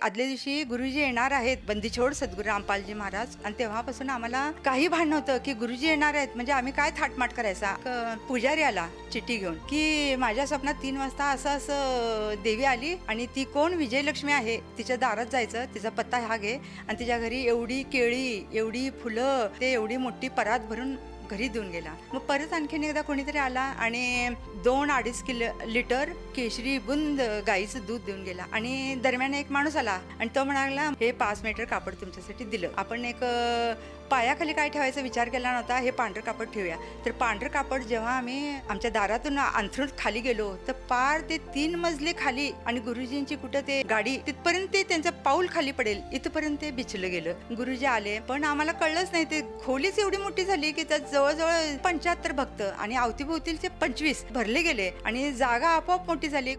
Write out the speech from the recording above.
आदल्या दिवशी गुरुजी येणार आहेत, बंदीछोड सद्गुरू रामपालजी महाराज. आणि तेव्हापासून आम्हाला काही भान नव्हतं की गुरुजी येणार आहेत म्हणजे आम्ही काय थाटमाट करायचा. पुजारी आला चिठ्ठी घेऊन की माझ्या स्वप्नात 3 वाजता असं असं देवी आली आणि ती कोण विजयलक्ष्मी आहे, तिच्या दारात जायचं, तिचा पत्ता हा घे आणि तिच्या घरी एवढी केळी, एवढी फुलं, ते एवढी मोठी परात भरून घरी देऊन गेला. मग परत आणखीन एकदा कोणीतरी आला आणि 2-2.5 लिटर केशरी बुंद गाईचं दूध देऊन गेला. आणि दरम्यान एक माणूस आला आणि तो म्हणाला, हे 5 मीटर कापड तुमच्यासाठी दिलं. आपण एक पायाखाली काय ठेवायचा विचार केला नव्हता, हे पांढरं कापड ठेवूया. तर पांढरं कापड जेव्हा आम्ही आमच्या दारातून अंथरून खाली गेलो तर पार ते 3 मजले खाली आणि गुरुजींची कुठं ते गाडी तिथपर्यंत ते त्यांचं पाऊल खाली पडेल इथपर्यंत ते बिछलं गेलं. गुरुजी आले पण आम्हाला कळलंच नाही. ते खोलीच एवढी मोठी झाली की त्यात जवळजवळ 75 भक्त आणि अवतीभोवतीलचे 25 भरले गेले आणि जागा आपोआप मोठी झाली.